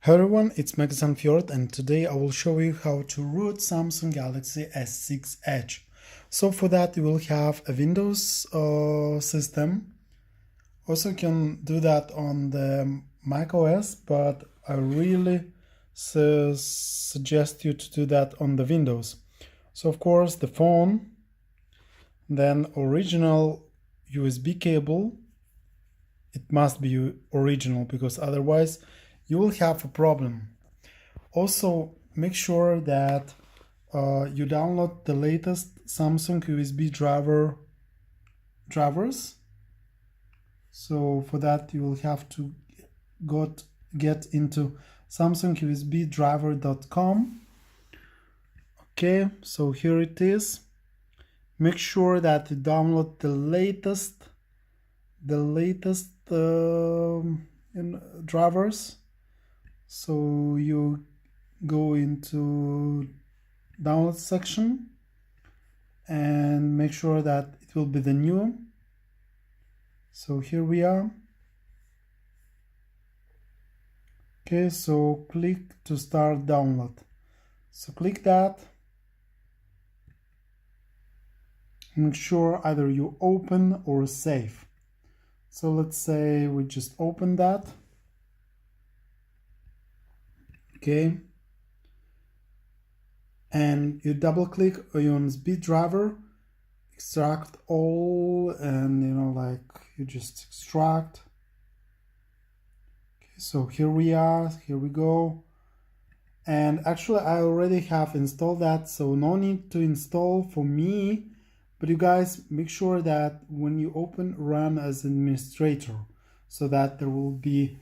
Hello everyone, it's Magazine Fjord, and today I will show you how to root Samsung Galaxy S6 Edge. So for that you will have a Windows system. Also you can do that on the Mac OS, but I really suggest you to do that on the Windows. So of course the phone, then original USB cable. It must be original because otherwise you will have a problem. Also, make sure that you download the latest Samsung USB drivers. So for that you will have to get into samsungusbdriver.com. Okay, so here it is. Make sure that you download the latest drivers. So you go into download section and make sure that it will be the new. So here we are. Okay, so click to start download. So click that. Make sure either you open or save. So let's say we just open that. Okay, and you double click on USB driver, extract all, and you just extract. Okay, so here we are, here we go. And actually I already have installed that, so no need to install for me, but you guys make sure that when you open, run as administrator, so that there will be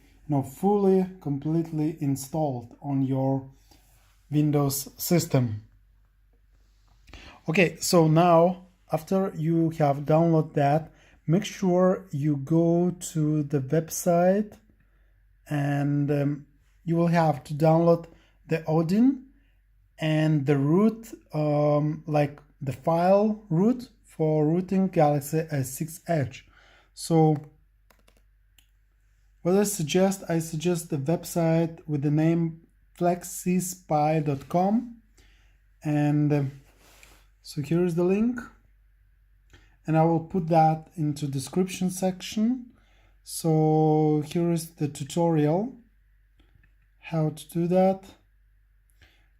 fully, completely installed on your Windows system. Okay, so now after you have downloaded that, make sure you go to the website and you will have to download the Odin and the root, like the file root for rooting Galaxy S6 Edge. So what I suggest the website with the name flexispy.com, and so here is the link, and I will put that into description section. So here is the tutorial how to do that.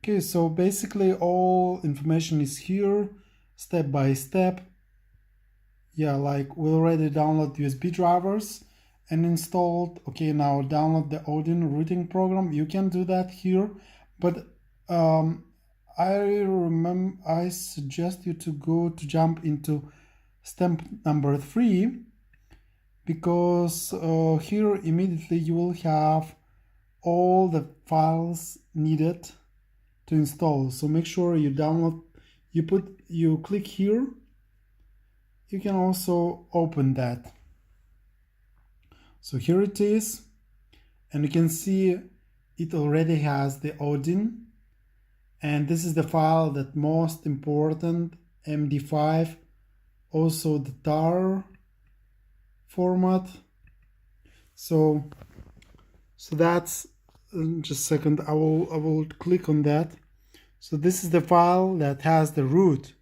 Okay, so basically all information is here step by step. Yeah, like we already download USB drivers and installed. Okay, now download the Odin rooting program. You can do that here, but I suggest you to jump into step number 3, because here immediately you will have all the files needed to install. So make sure you download, you click here. You can also open that. So here it is, and you can see it already has the Odin, and this is the file that most important, MD5, also the tar format. So that's just a second, I will click on that. So this is the file that has the root,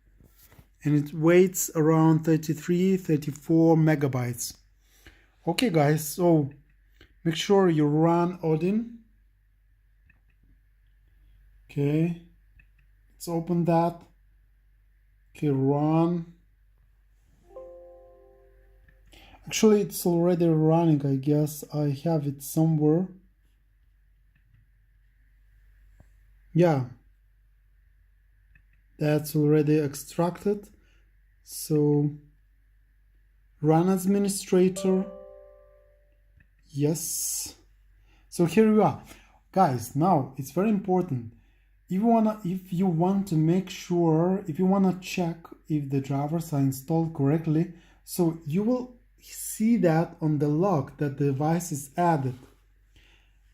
and it weighs around 34 megabytes. Okay guys, so make sure you run Odin. Okay, let's open that. Okay, run. Actually it's already running, I guess. I have it somewhere. Yeah, that's already extracted. So run as administrator. Yes. So here we are, guys. Now it's very important. If you want to make sure, if you want to check if the drivers are installed correctly, so you will see that on the log that the device is added.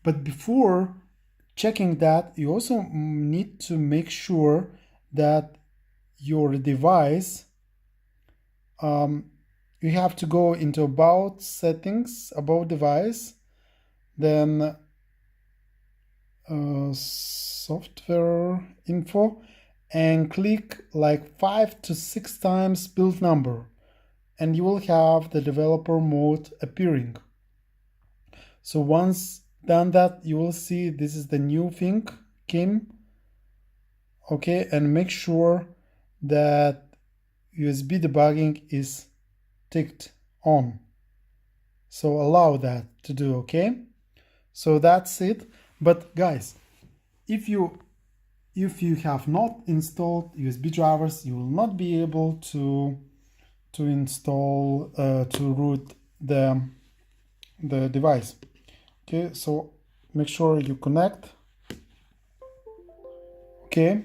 But before checking that, you also need to make sure that your device, you have to go into about settings, about device, then software info and click like 5 to 6 times build number, and you will have the developer mode appearing. So once done that, you will see this is the new thing came. Okay, and make sure that USB debugging is ticked on. So allow that to do, okay? So that's it. But guys, if you have not installed USB drivers, you will not be able to install to root the device. Okay, so make sure you connect. Okay.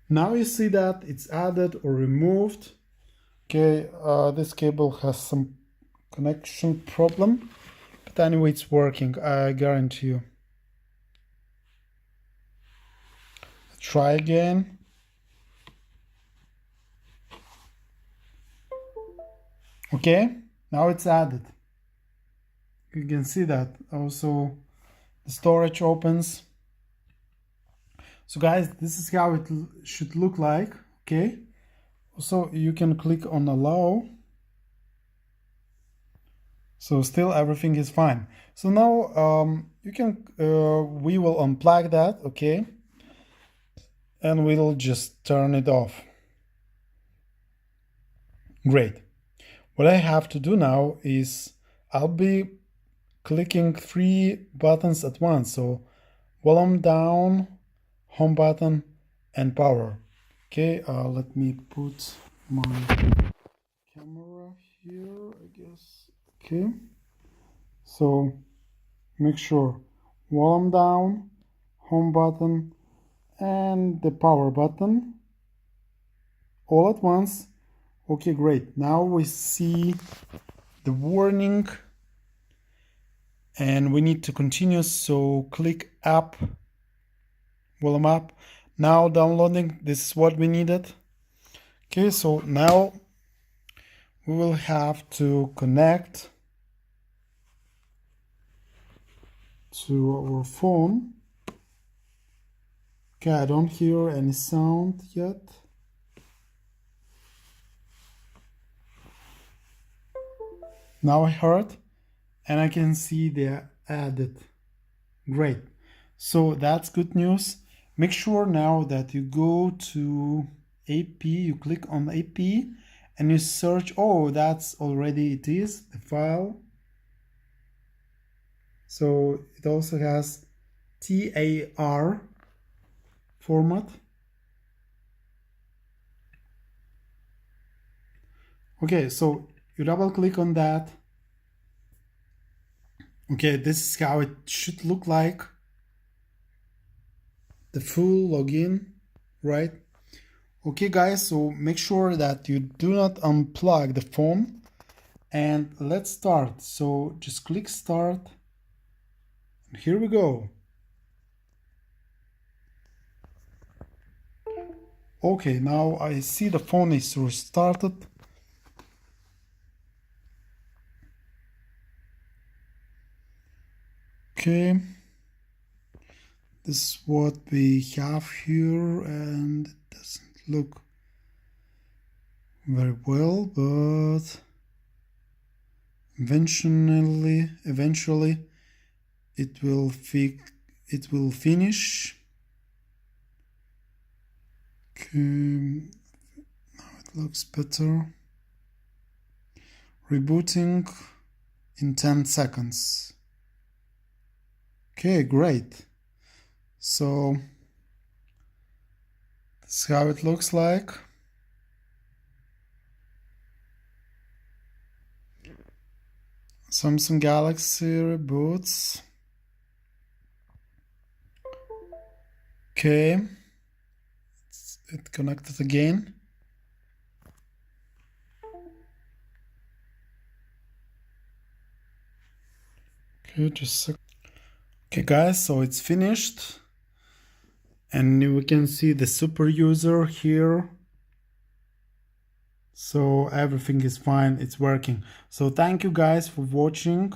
Now you see that it's added or removed. Okay, this cable has some connection problem, but anyway, it's working, I guarantee you. Try again. Okay, now it's added. You can see that also the storage opens. So guys, this is how it should look like. Okay, so you can click on allow. So still everything is fine. So now you can we will unplug that, okay, and we'll just turn it off. Great. What I have to do now is I'll be clicking 3 buttons at once. So volume down, home button, and power. Okay, let me put my camera here, I guess. Okay, so make sure volume down, home button, and the power button all at once. Okay, great. Now we see the warning and we need to continue, so click up, volume up. Now downloading, this is what we needed. Okay, so now we will have to connect to our phone. Okay, I don't hear any sound yet. Now I heard and I can see they're added. Great. So that's good news. Make sure now that you go to AP, you click on AP and you search. Oh, that's already it is the file. So it also has TAR format. Okay, so you double click on that. Okay, this is how it should look like. The full login, right? Okay guys, so make sure that you do not unplug the phone and let's start. So just click start. And here we go. Okay, now I see the phone is restarted. Okay, this is what we have here and it doesn't look very well, but eventually it will finish. Okay, now it looks better. Rebooting in 10 seconds. Okay, great. So that's how it looks like. Samsung Galaxy reboots. Okay, it connected again. Okay, just a sec. Okay guys, so it's finished and we can see the super user here. So everything is fine, it's working. So thank you guys for watching.